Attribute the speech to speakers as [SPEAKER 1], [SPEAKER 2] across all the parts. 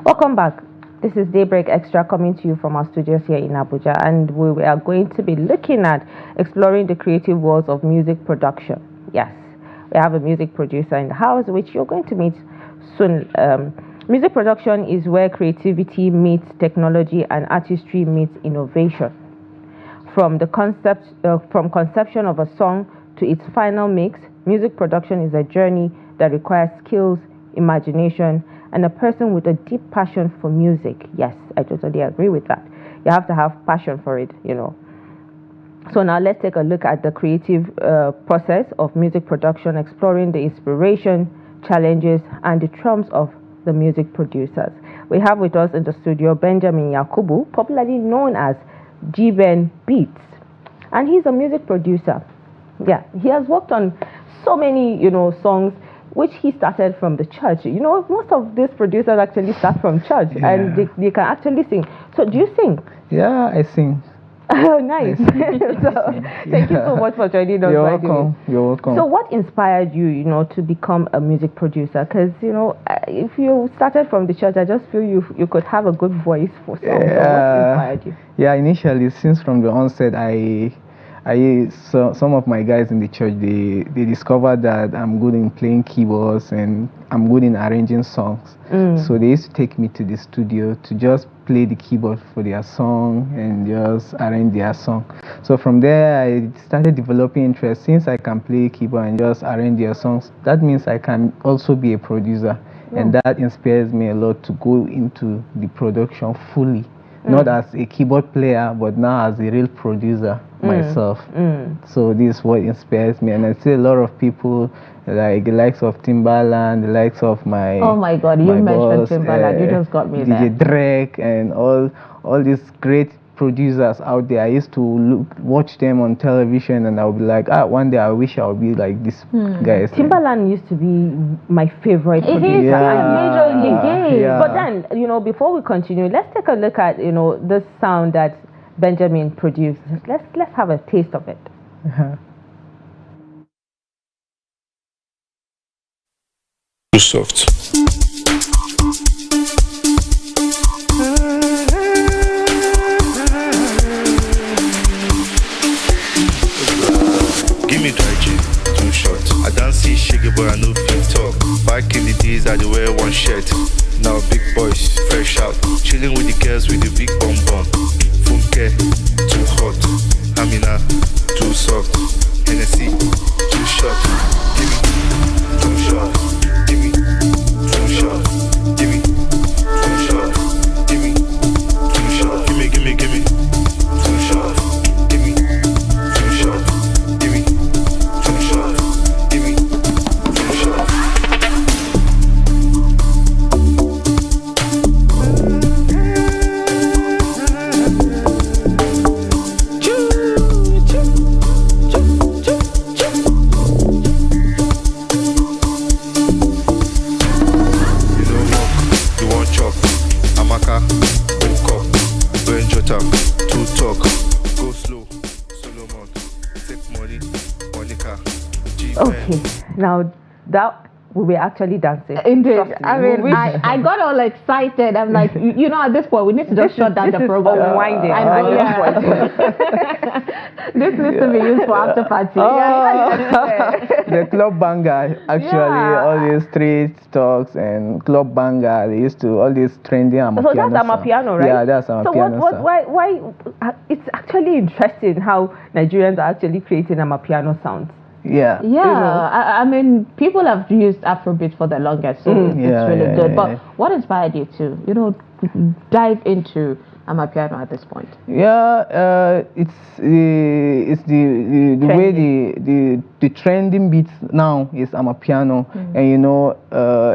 [SPEAKER 1] Welcome back. This is Daybreak Extra coming to you from our studios here in Abuja, and we are going to be looking at exploring the creative worlds of music production. Yes, we have a music producer in the house, which you're going to meet soon. Music production is where creativity meets technology and artistry meets innovation. From conception of a song to its final mix, music production is a journey that requires skills, imagination, and a person with a deep passion for music. Yes, I totally agree with that. You have to have passion for it. So now let's take a look at the creative process of music production, exploring the inspiration, challenges, and the trumps of the music producers. We have with us in the studio Benjamin Yakubu, popularly known as G-Ben Beats, and he's a music producer. Yeah, he has worked on so many, songs which he started from the church. Most of these producers actually start from church, and they can actually sing. So do you sing?
[SPEAKER 2] Yeah, I sing.
[SPEAKER 1] Oh, nice. Thank you so much for joining us.
[SPEAKER 2] You're welcome. You're welcome.
[SPEAKER 1] So what inspired you, to become a music producer? Because, if you started from the church, I just feel you could have a good voice for songs. So what inspired you?
[SPEAKER 2] Yeah, initially, since from the onset, some of my guys in the church, they discovered that I'm good in playing keyboards and I'm good in arranging songs. So they used to take me to the studio to just play the keyboard for their song and just arrange their song. So from there I started developing interest. Since I can play keyboard and just arrange their songs, that means I can also be a producer. And that inspires me a lot to go into the production fully. Not as a keyboard player, but now as a real producer myself. So this is what inspires me, and I see a lot of people like the likes of Timbaland, the likes of my
[SPEAKER 1] oh my God, you mentioned Timbaland, you just got me there.
[SPEAKER 2] DJ Drake and all these great producers out there. I used to watch them on television, and I would be like, one day I wish I would be like this guys.
[SPEAKER 1] Timbaland used to be my favorite producer.
[SPEAKER 2] It is
[SPEAKER 1] majorly gay. But then, before we continue, let's take a look at the sound that Benjamin produced. Let's have a taste of it.
[SPEAKER 3] Too soft. Give me dry gin, too short. I don't see shaggy but I know fit talk. Back in the days I dey wear one shirt. Now big boys, fresh out. Chilling with the girls with the big bum bum. Funke, too hot. Amina, too soft. Hennessy, too short. Give me, too short. Give me, too short. Give me, too short. Give me, too short. Give me, too short. Give me, too short. Give me, too short. Give me, too short.
[SPEAKER 1] Okay, now that we were actually dancing.
[SPEAKER 4] Indeed. I mean, I got all excited. I'm like, at this point, we need to just shut down the program.
[SPEAKER 1] Unwinding.
[SPEAKER 4] This needs to be used for after party.
[SPEAKER 2] The club banger, actually, all these street talks and club banger, they used to, all these trending Amapiano.
[SPEAKER 1] So that's Amapiano, right?
[SPEAKER 2] Yeah, that's Amapiano.
[SPEAKER 1] So why, it's actually interesting how Nigerians are actually creating Amapiano sounds.
[SPEAKER 2] Yeah.
[SPEAKER 4] I mean, people have used Afrobeat for the longest, so it's really good. But what inspired you to, dive into Amapiano at this point?
[SPEAKER 2] Yeah, it's the way the trending beats now is Amapiano, and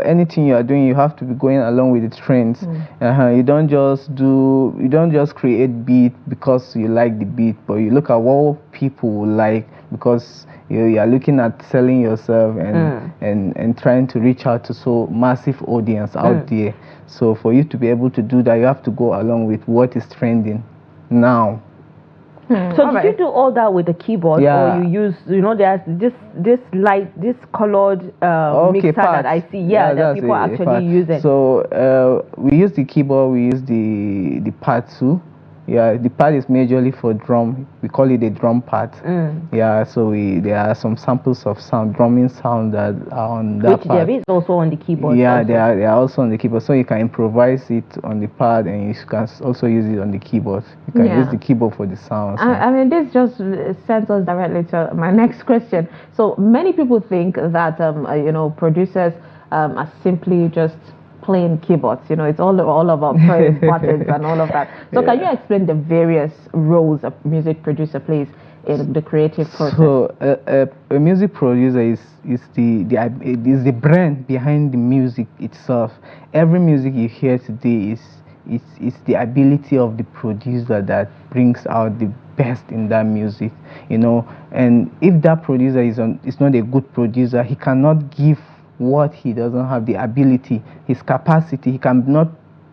[SPEAKER 2] anything you are doing, you have to be going along with the trends. You don't just create beat because you like the beat, but you look at what people will like, because you are looking at selling yourself and trying to reach out to so massive audience out there. So for you to be able to do that, you have to go along with what is trending now.
[SPEAKER 1] So did you do all that with the keyboard, or you use, there's this colored mixer that I see, that people actually use it.
[SPEAKER 2] So we use the keyboard, we use the pad too. Yeah, the pad is majorly for drum. We call it a drum pad. Yeah, so there are some samples of drumming sound that are on that pad.
[SPEAKER 1] Which there is also on the keyboard.
[SPEAKER 2] Yeah, they are also on the keyboard. So you can improvise it on the pad, and you can also use it on the keyboard. You can use the keyboard for the sounds.
[SPEAKER 4] I mean, this just sends us directly to my next question. So many people think that producers are simply just playing keyboards. It's all about pressing buttons and all of that. So can you explain the various roles a music producer plays in the creative process?
[SPEAKER 2] So a music producer is the brain behind the music itself. Every music you hear today is the ability of the producer that brings out the best in that music. And if that producer is not a good producer, he cannot give what he doesn't have, the ability, his capacity. He cannot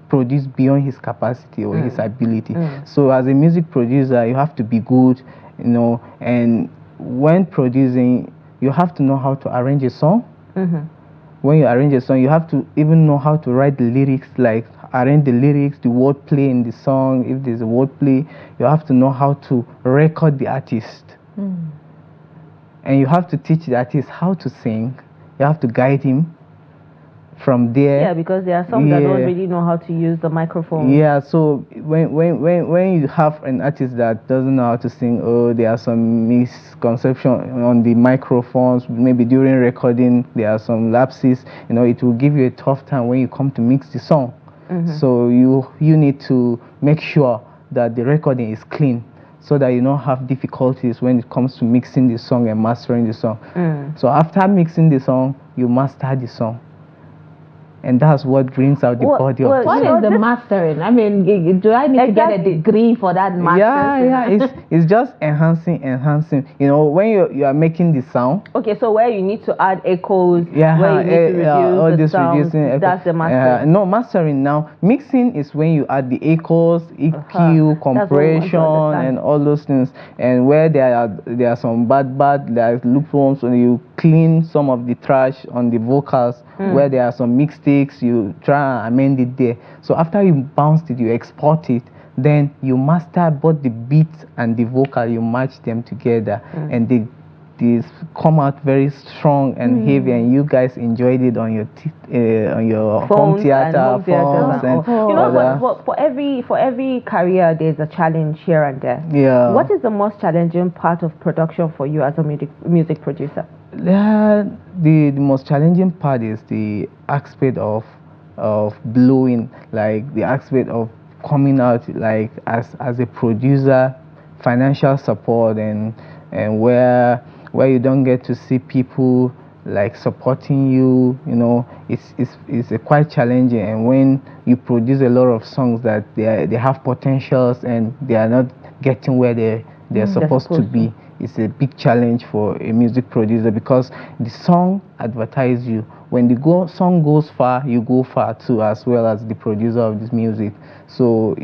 [SPEAKER 2] produce beyond his capacity or his ability. So as a music producer, you have to be good, and when producing, you have to know how to arrange a song. When you arrange a song, you have to even know how to write the lyrics, like arrange the lyrics, the wordplay in the song. If there's a wordplay, you have to know how to record the artist. And you have to teach the artist how to sing. You have to guide him from there.
[SPEAKER 1] Yeah, because there are some that don't really know how to use the microphone.
[SPEAKER 2] Yeah, so when you have an artist that doesn't know how to sing, there are some misconception on the microphones. Maybe during recording, there are some lapses. It will give you a tough time when you come to mix the song. So you need to make sure that the recording is clean, so that you don't have difficulties when it comes to mixing the song and mastering the song. So after mixing the song, you master the song. And that's what brings out the body of the song.
[SPEAKER 4] What is the mastering? I mean, do I need to get a degree for that mastering?
[SPEAKER 2] Yeah, it's just enhancing. When you are making the sound.
[SPEAKER 1] Okay, so where you need to add echoes, where you need to reduce the sound, that's the mastering.
[SPEAKER 2] No, mastering now. Mixing is when you add the echoes, EQ, compression, and all those things. And where there are some bad like loopholes, and you clean some of the trash on the vocals. Where there are some mistakes, you try and amend it there. So after you bounce it, you export it, then you master both the beat and the vocal. You match them together, and they come out very strong and heavy, and you guys enjoyed it on your home theater, phones, and
[SPEAKER 1] for every career there's a challenge here and there.
[SPEAKER 2] Yeah.
[SPEAKER 1] What is the most challenging part of production for you as a music producer?
[SPEAKER 2] The most challenging part is the aspect of blowing, like the aspect of coming out, like as a producer, financial support, and where you don't get to see people like supporting you. It's quite challenging. And when you produce a lot of songs that they have potentials and they are not getting where they're supposed to be, it's a big challenge for a music producer, because the song advertises you. When the song goes far, you go far too, as well as the producer of this music. So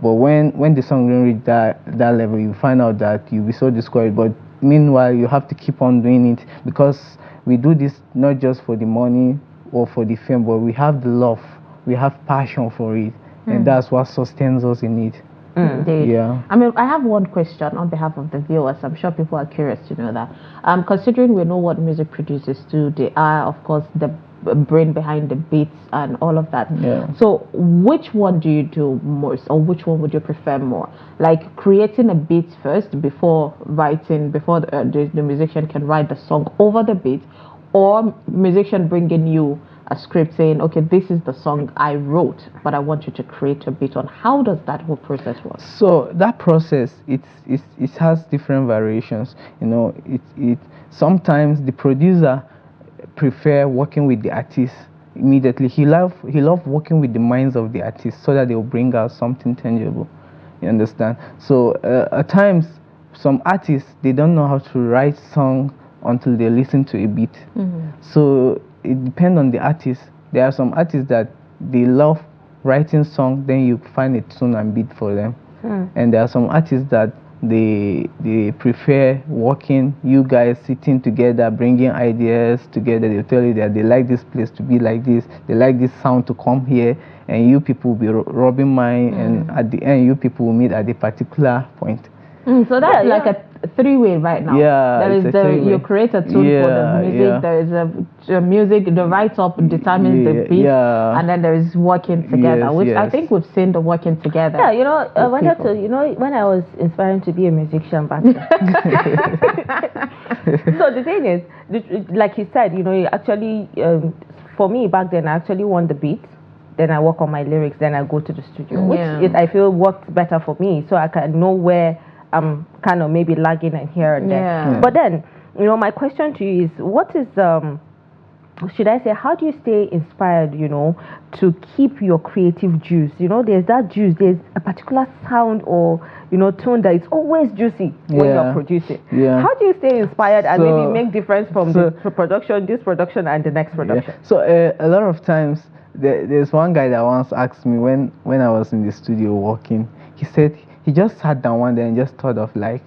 [SPEAKER 2] but when the song don't reach that level, you find out that you'll be so discouraged. But meanwhile, you have to keep on doing it, because we do this not just for the money or for the fame, but we have the love, we have passion for it, and that's what sustains us in it. Yeah.
[SPEAKER 4] I mean, I have one question on behalf of the viewers. I'm sure people are curious to know that. Considering we know what music producers do, they are, of course, the brain behind the beats and all of that.
[SPEAKER 2] Yeah.
[SPEAKER 4] So which one do you do most, or which one would you prefer more? Like creating a beat first before the musician can write the song over the beat, or musician bringing you a script saying, okay, this is the song I wrote, but I want you to create a beat on. How does that whole process work?
[SPEAKER 2] So that process, it has different variations. Sometimes the producer prefer working with the artist immediately. He love working with the minds of the artist, so that they will bring out something tangible. You understand? So at times, some artists, they don't know how to write song until they listen to a beat. So it depends on the artist. There are some artists that they love writing song, then you find a tune and beat for them. And there are some artists that they prefer working, you guys sitting together, bringing ideas together. They'll tell you that they like this place to be like this, they like this sound to come here, and you people will be rubbing mine, and at the end, you people will meet at a particular point.
[SPEAKER 4] So that's like a three-way right now.
[SPEAKER 2] Yeah,
[SPEAKER 4] there is you create a tune for the music. There is a music. The write-up determines the beat, and then there is working together, which I think we've seen the working together.
[SPEAKER 1] Yeah, I wanted to. When I was inspiring to be a musician back then. So the thing is, like he said, actually, for me back then, I actually want the beat. Then I work on my lyrics. Then I go to the studio, which I feel worked better for me, so I can know where I'm kind of maybe lagging and here and there. But then, my question to you is, what is, should I say, how do you stay inspired, to keep your creative juice? There's that juice, there's a particular sound or, tone that is always juicy when you're producing. How do you stay inspired and maybe make difference from this production and the next production?
[SPEAKER 2] So a lot of times, there's one guy that once asked me when I was in the studio working, he said, he just sat down one day and just thought of like,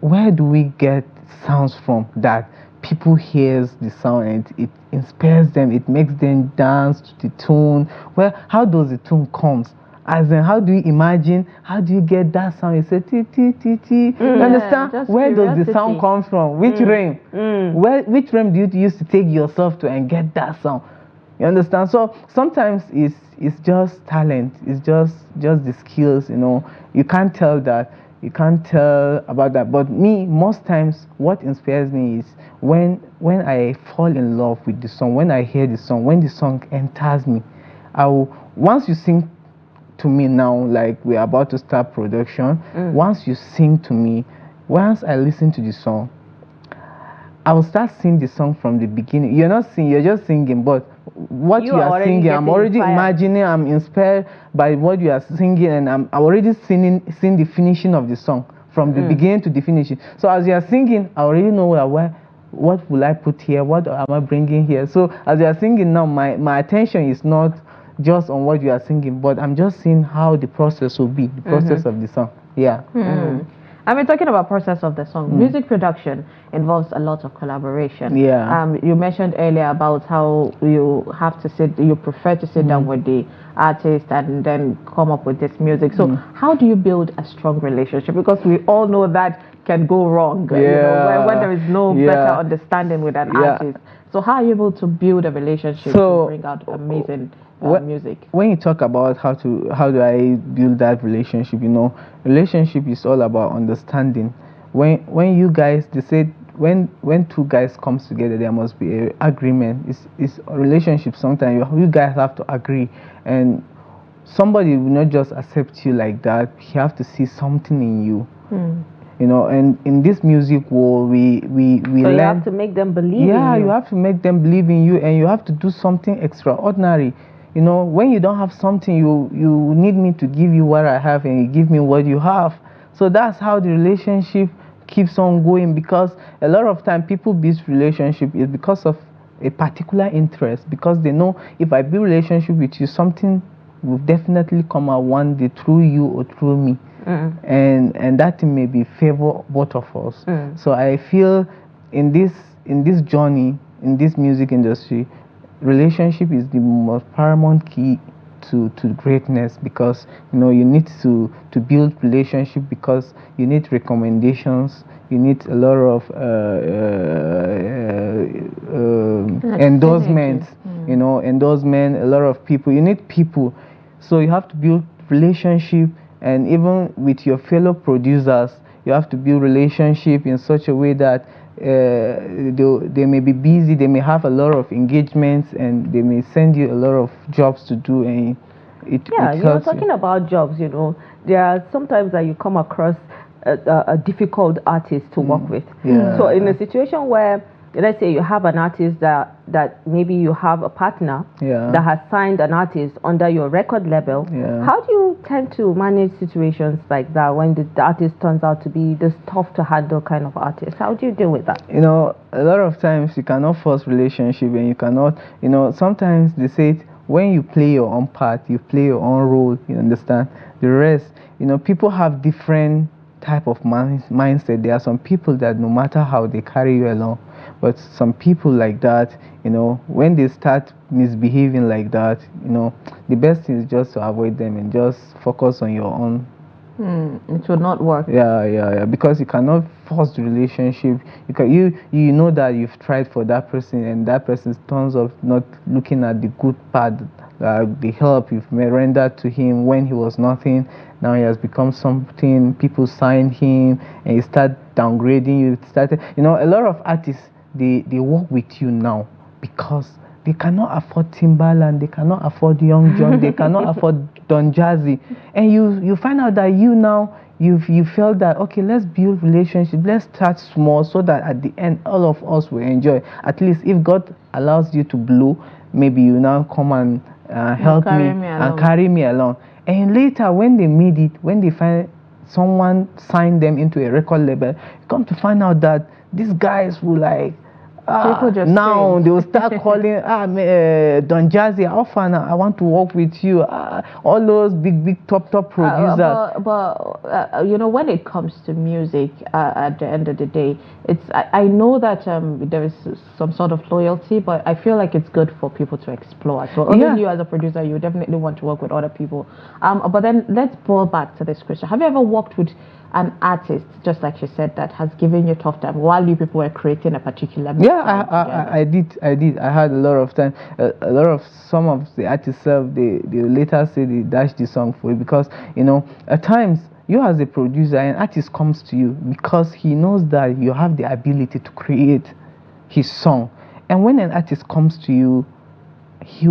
[SPEAKER 2] where do we get sounds from that people hears the sound and it inspires them, it makes them dance to the tune? Well, how does the tune comes? As in, how do you imagine, how do you get that sound? You say, ti, ti, ti, ti. You understand? Where does the sound come from? Which realm? Which realm do you use to take yourself to and get that sound? You understand? So sometimes it's just talent. It's just the skills. You can't tell that. You can't tell about that. But me, most times, what inspires me is when I fall in love with the song. When I hear the song, when the song enters me, once you sing to me now, like we're about to start production. Once you sing to me, once I listen to the song, I will start singing the song from the beginning. You're not singing, you're just singing, but what you are singing, I'm already imagining, I'm inspired by what you are singing, and I'm already seeing the finishing of the song from the beginning to the finishing. So as you are singing, I already know what will I put here, what am I bringing here. So as you are singing now, my attention is not just on what you are singing, but I'm just seeing how the process will be, the process of the song.
[SPEAKER 4] I mean, talking about process of the song, music production involves a lot of collaboration. You mentioned earlier about how you prefer to sit down with the artist and then come up with this music. So how do you build a strong relationship? Because we all know that can go wrong, when there is no better understanding with an artist. So how are you able to build a relationship to bring out amazing music?
[SPEAKER 2] When you talk about how do I build that relationship, relationship is all about understanding. When you guys, they said when two guys comes together, there must be an agreement. It's a relationship. Sometimes you guys have to agree, and somebody will not just accept you like that. He have to see something in you. And in this music world, we learn.
[SPEAKER 1] You have to make them believe in you.
[SPEAKER 2] Yeah, you have to make them believe in you, and you have to do something extraordinary. When you don't have something, you need me to give you what I have, and you give me what you have. So that's how the relationship keeps on going, because a lot of time people build relationship is because of a particular interest, because they know if I build relationship with you, something will definitely come out one day through you or through me. And that thing may be favor both of us. So I feel in this journey, in this music industry, relationship is the most paramount key to greatness, because you need to build relationship, because you need recommendations, you need a lot of endorsements, endorsement, a lot of people, you need people. So you have to build relationship. And even with your fellow producers, you have to build relationship in such a way that they may be busy, they may have a lot of engagements, and they may send you a lot of jobs to do. And it helps
[SPEAKER 1] talking about jobs, there are sometimes that you come across a difficult artist to work with. So in a situation where, let's say you have an artist that maybe you have a partner that has signed an artist under your record label, how do you tend to manage situations like that when the artist turns out to be this tough to handle kind of artist? How do you deal with that?
[SPEAKER 2] A lot of times you cannot force relationship, and you cannot, sometimes they say it, when you play your own part, you play your own role, you understand? The rest, people have different type of mindset. There are some people that no matter how they carry you along, but some people like that, when they start misbehaving like that, the best thing is just to avoid them and just focus on your own.
[SPEAKER 4] It will not work.
[SPEAKER 2] Yeah. Because you cannot force the relationship. You know that you've tried for that person, and that person turns up not looking at the good part, the help you've rendered to him when he was nothing. Now he has become something. People sign him, and you start downgrading you. A lot of artists, they work with you now because they cannot afford Timbaland, they cannot afford Young John, they cannot afford Don Jazzy, and you find out that you felt that, okay, let's build relationship, let's start small so that at the end all of us will enjoy. At least if God allows you to blow, maybe you now come and help me and carry me along. And later when they made it, when they find someone signed them into a record label, you come to find out that these guys will like,
[SPEAKER 4] people just
[SPEAKER 2] now they will start calling Don Jazzy, I want to work with you, all those big top producers.
[SPEAKER 4] But when it comes to music, at the end of the day, I know that there is some sort of loyalty, but I feel like it's good for people to explore. So even you as a producer, you definitely want to work with other people. But then let's boil back to this question. Have you ever worked with an artist, just like she said, that has given you tough time while you people were creating a particular music?
[SPEAKER 2] I did. I had a lot of time. Some of the artists, they later say they dash the song for you because at times you as a producer, an artist comes to you because he knows that you have the ability to create his song, and when an artist comes to you, he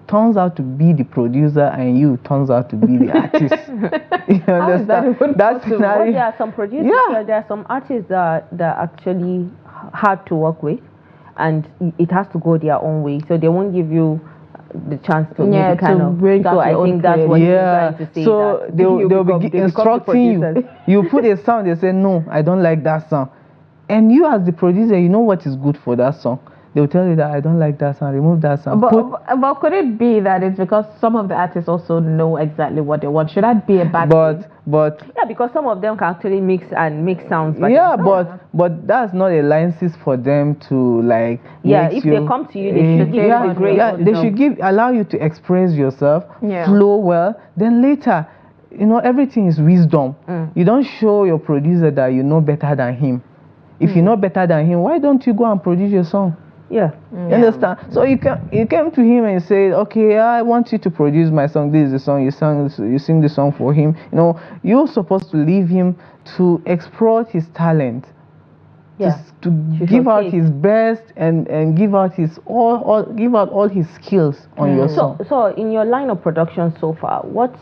[SPEAKER 2] turns out to be the producer and you turns out to be the artist. You understand? That's scenario.
[SPEAKER 1] There are some producers, there are some artists that are actually hard to work with, and it has to go their own way, so they won't give you the chance to maybe kind of
[SPEAKER 4] bring.
[SPEAKER 1] So I think that's what you're trying to say.
[SPEAKER 2] So they'll be instructing you. You put a sound, they say no, I don't like that song, and you as the producer, you know what is good for that song. They'll tell you that I don't like that song, remove that song.
[SPEAKER 4] But could it be that it's because some of the artists also know exactly what they want? Should that be a bad thing?
[SPEAKER 2] But
[SPEAKER 1] because some of them can actually mix sounds.
[SPEAKER 2] But that's not a license for them to like.
[SPEAKER 1] If they come to you, they should give you the grace.
[SPEAKER 2] They should allow you to express yourself, flow well. Then later, everything is wisdom. You don't show your producer that you know better than him. If you know better than him, why don't you go and produce your song? You understand? So you came to him and said, okay, I want you to produce my song. This is the song you sing the song for him. You're supposed to leave him to explore his talent, to give out his best and give out all his skills on your song.
[SPEAKER 1] So in your line of production so far, what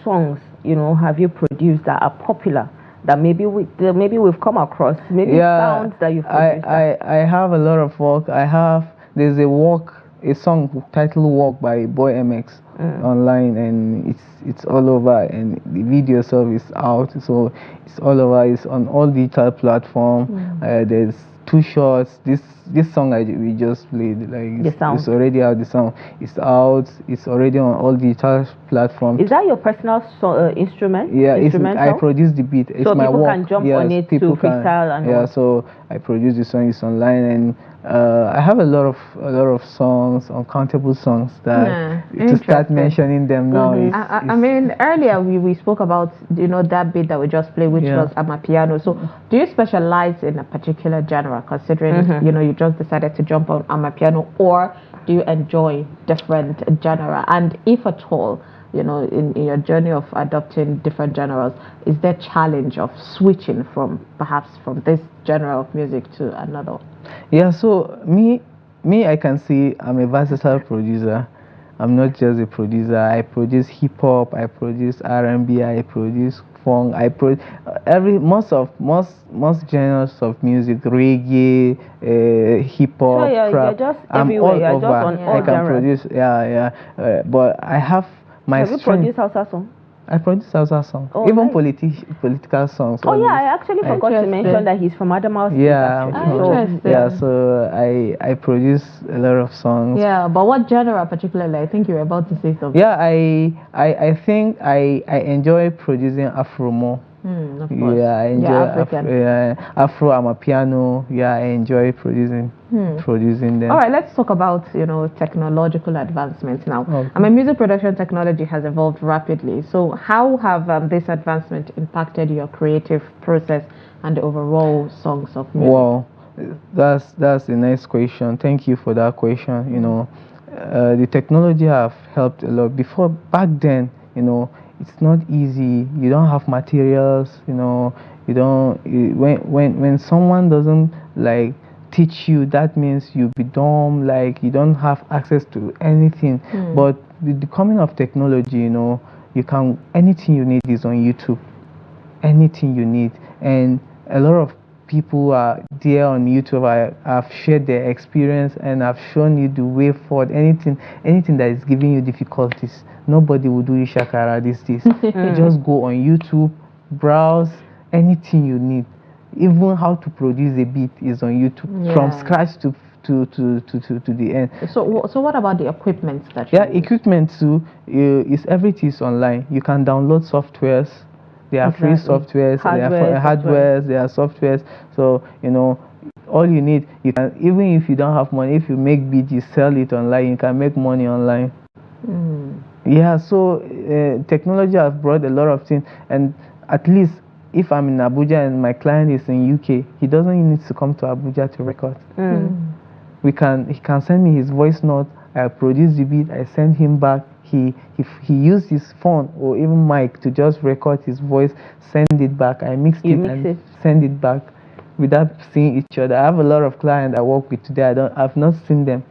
[SPEAKER 1] songs have you produced that are popular? That maybe we've come across, sounds that you've produced.
[SPEAKER 2] I have a lot of work. There's a song titled "Walk" by Boy MX online, and it's all over, and the video itself is out, so it's all over. It's on all digital platforms. There's 2 shots. This song we just played, it's already out. The song is out. It's already on all digital platforms.
[SPEAKER 1] Is that your personal instrument?
[SPEAKER 2] Yeah, I produced the beat. It's
[SPEAKER 1] so
[SPEAKER 2] my
[SPEAKER 1] people
[SPEAKER 2] work.
[SPEAKER 1] Can jump on it to freestyle and all.
[SPEAKER 2] So I produced the song. It's online, and I have a lot of songs, uncountable songs that to start mentioning them now.
[SPEAKER 4] I mean, earlier we spoke about that beat that we just played, which was Amapiano. So do you specialize in a particular genre, considering you just decided to jump on Amapiano, or do you enjoy different genre? And if at all, in your journey of adopting different genres, is there challenge of switching from this genre of music to another?
[SPEAKER 2] Yeah, so me, I can say I'm a versatile producer. I'm not just a producer. I produce hip hop, I produce R&B, I produce funk, I produce most genres of music, reggae, hip hop,
[SPEAKER 1] rap.
[SPEAKER 2] I'm all
[SPEAKER 1] you're
[SPEAKER 2] over.
[SPEAKER 1] Just on all
[SPEAKER 2] I can
[SPEAKER 1] genres.
[SPEAKER 2] produce, but I have my
[SPEAKER 1] Have you produced Hausa song?
[SPEAKER 2] I produce Hausa songs, even political songs.
[SPEAKER 1] I actually forgot to mention that he's from Adamawa State.
[SPEAKER 2] So I produce a lot of songs.
[SPEAKER 4] Yeah, but what genre particularly? I think you were about to say something.
[SPEAKER 2] Yeah, I think I enjoy producing Afro more.
[SPEAKER 4] Of course.
[SPEAKER 2] Yeah, I enjoy
[SPEAKER 4] African.
[SPEAKER 2] Afro Amapiano. Yeah, I enjoy producing them.
[SPEAKER 4] All right, let's talk about technological advancements now.
[SPEAKER 2] Okay.
[SPEAKER 4] I mean, music production technology has evolved rapidly. So, how have this advancement impacted your creative process and the overall songs of music?
[SPEAKER 2] Wow, that's a nice question. Thank you for that question. The technology have helped a lot. Before, back then, it's not easy. You don't have materials. You don't. When someone doesn't like teach you, that means you be dumb. Like you don't have access to anything. But with the coming of technology, you can anything you need is on YouTube. Anything you need, and a lot of people are there on YouTube. I've shared their experience and I've shown you the way forward. Anything that is giving you difficulties, nobody will do you shakara these days. You just go on YouTube, browse anything you need. Even how to produce a beat is on YouTube from scratch to the end.
[SPEAKER 4] So what about the equipment that you use?
[SPEAKER 2] Equipment too. Everything is online. You can download softwares. There are free softwares, there are hardwares, there are softwares. So, all you need, you can, even if you don't have money, if you make beats, you sell it online, you can make money online. Yeah, so technology has brought a lot of things. And at least if I'm in Abuja and my client is in UK, he doesn't need to come to Abuja to record. He can send me his voice note, I produce the beat, I send him back. He used his phone or even mic to just record his voice, send it back. I mixed it, send it back without seeing each other. I have a lot of clients I work with today. I've not seen them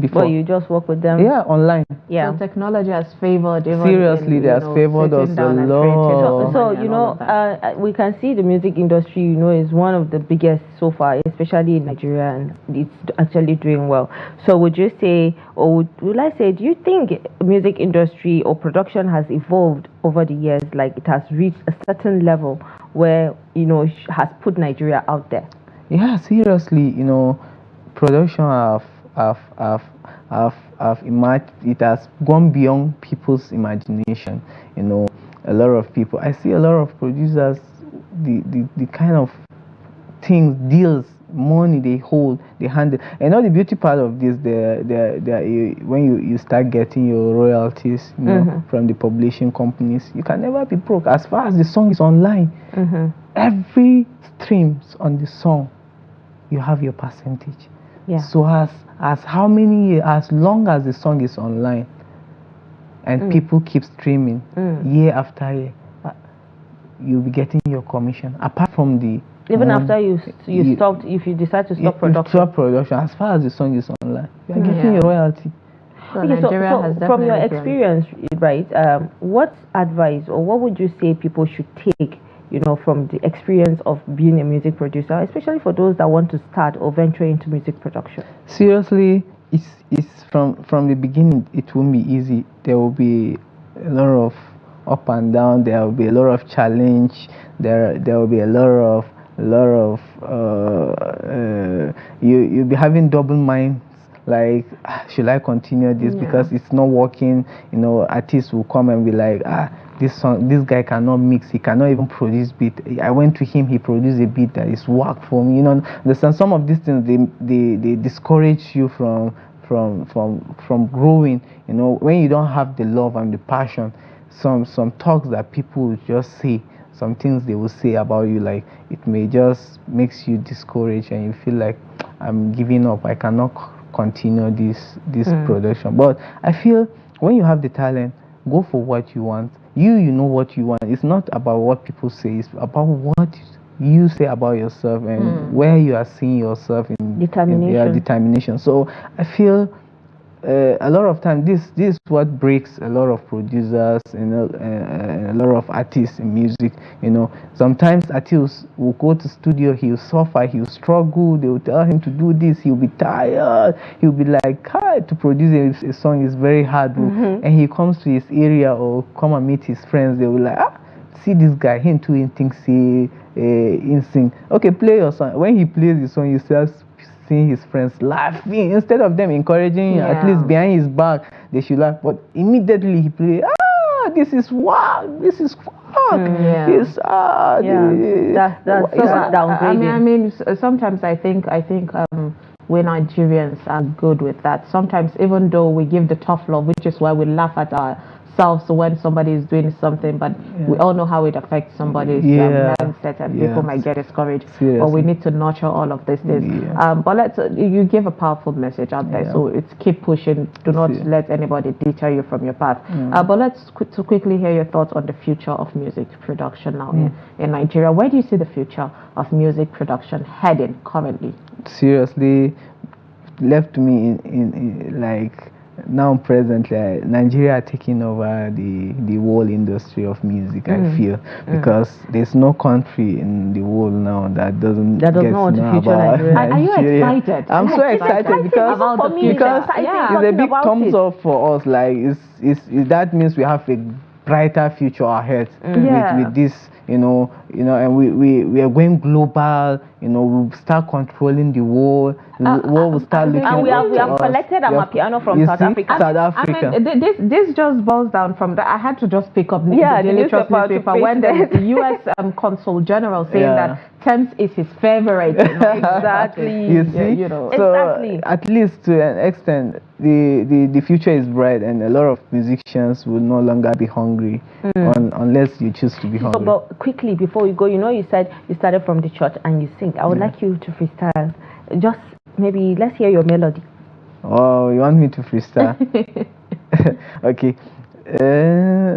[SPEAKER 2] before.
[SPEAKER 1] But you just work with them?
[SPEAKER 2] Yeah, online.
[SPEAKER 1] Yeah.
[SPEAKER 4] So technology has favored even
[SPEAKER 2] Seriously, they has favored us a lot.
[SPEAKER 1] So we can see the music industry, is one of the biggest so far, especially in Nigeria, and it's actually doing well. So would you say, or would I say, do you think music industry or production has evolved over the years, like it has reached a certain level where, has put Nigeria out there?
[SPEAKER 2] Yeah, seriously, production have emerged. It has gone beyond people's imagination. A lot of people. I see a lot of producers. The kind of things, deals, money they hold, they handle. And the beauty part of this, when you start getting your royalties, from the publishing companies, you can never be broke. As far as the song is online, every streams on the song, you have your percentage.
[SPEAKER 1] Yeah.
[SPEAKER 2] So as long as the song is online and people keep streaming year after year, you'll be getting your commission. Apart from the
[SPEAKER 1] after you stopped, if you decide to stop production.
[SPEAKER 2] As far as the song is online, you are getting your royalty.
[SPEAKER 4] So Nigeria has
[SPEAKER 1] from your
[SPEAKER 4] definitely
[SPEAKER 1] experience, right? What advice or what would you say people should take, from the experience of being a music producer, especially for those that want to start or venture into music production?
[SPEAKER 2] Seriously, it's from the beginning. It won't be easy. There will be a lot of up and down. There will be a lot of challenge. There will be a lot of you'll be having double minds. Like, should I continue this because it's not working? Artists will come and be like, this guy cannot mix, he cannot even produce beat. I went to him, he produced a beat that is work for me. Some of these things they discourage you from growing. When you don't have the love and the passion, some talks that people will just say, some things they will say about you, like it may just makes you discouraged and you feel like I'm giving up, I cannot continue this production. But I feel when you have the talent, go for what you want. You know what you want. It's not about what people say, it's about what you say about yourself and where you are seeing yourself in determination. So I feel a lot of time this is what breaks a lot of producers and a lot of artists in music. Sometimes artists will go to studio, he'll suffer, he'll struggle, they will tell him to do this, he'll be tired, he'll be like, to produce a song is very hard. And he comes to his area or come and meet his friends, they will like, see this guy, he thinks he sing. Okay, play your song. When he plays the song, you start seeing his friends laughing. Instead of them encouraging him, at least behind his back, they should laugh. But immediately he plays, this is wow, this is
[SPEAKER 4] Yeah.
[SPEAKER 2] It's sad.
[SPEAKER 1] That's so downgrading.
[SPEAKER 4] I mean, sometimes I think we Nigerians are good with that. Sometimes, even though we give the tough love, which is why we laugh at ourselves when somebody is doing something, but we all know how it affects somebody's mindset, and people might get discouraged.
[SPEAKER 2] Seriously.
[SPEAKER 4] But we need to nurture all of these things. But you give a powerful message out there, so it's keep pushing. Do not let anybody deter you from your path. But let's quickly hear your thoughts on the future of music production now in Nigeria. Where do you see the future of music production heading currently?
[SPEAKER 2] Seriously, left to me in like now presently, Nigeria are taking over the whole industry of music. I feel because there's no country in the world now that doesn't get
[SPEAKER 1] know what the future
[SPEAKER 2] about
[SPEAKER 1] Nigeria.
[SPEAKER 4] Are you excited?
[SPEAKER 2] I'm so excited because
[SPEAKER 4] about the future.
[SPEAKER 2] it's a big thumbs up for us. Like that means we have a brighter future ahead with this, and we are going global. We'll start controlling the world. The world will start looking.
[SPEAKER 1] And we have collected a piano from South Africa.
[SPEAKER 2] South Africa.
[SPEAKER 4] I mean, this just boils down from that. I had to just pick up the Daily Trust newspaper when the U.S. Consul General saying that Thames is his favorite.
[SPEAKER 1] Exactly.
[SPEAKER 2] You see, so at least to an extent, the future is bright, and a lot of musicians will no longer be hungry unless you choose to be hungry.
[SPEAKER 1] But quickly before we go, you said you started from the church and you sing. I would like you to freestyle. Just maybe let's hear your melody.
[SPEAKER 2] Oh, you want me to freestyle? Okay.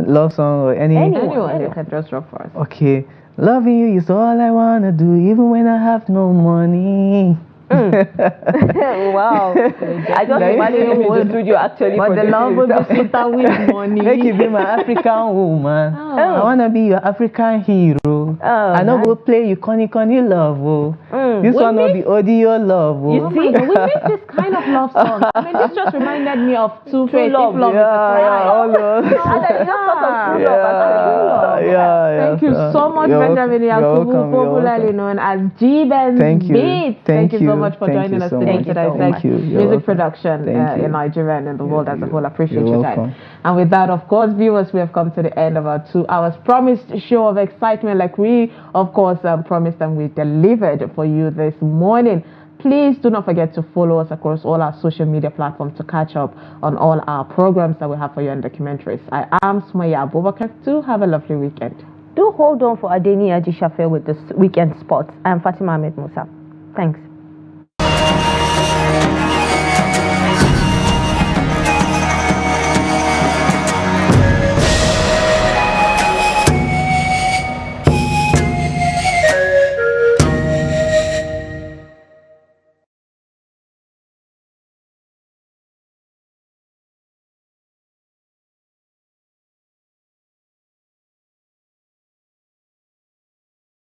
[SPEAKER 2] Love song or anyone
[SPEAKER 4] you can just rock for us.
[SPEAKER 2] Okay. Loving you is all I wanna do, even when I have no money.
[SPEAKER 1] Wow. I just imagine him in the studio actually.
[SPEAKER 4] But the love will be sweeter with money.
[SPEAKER 2] Make you be my African woman. I wanna be your African hero. I know go play you conny love. This one will be audio love.
[SPEAKER 4] You see, we miss this kind of love song. I mean, this just reminded me of Two Face. Love is a Thank you so much, Benjamin Yakubu, popularly known as G-Ben's Beats. Thank you so much for joining us today in today's music production in Nigeria and in the world as a whole. I appreciate your time. And with that, of course, viewers, we have come to the end of our 2 hours promised show of excitement, like we, of course, promised and we delivered for you this morning. Please do not forget to follow us across all our social media platforms to catch up on all our programs that we have for you and documentaries. I am Summayya Abubakar. Do have a lovely weekend.
[SPEAKER 1] Do hold on for Adeni Ajishafe with the weekend sports. I am Fatima Ahmed Musa. Thanks.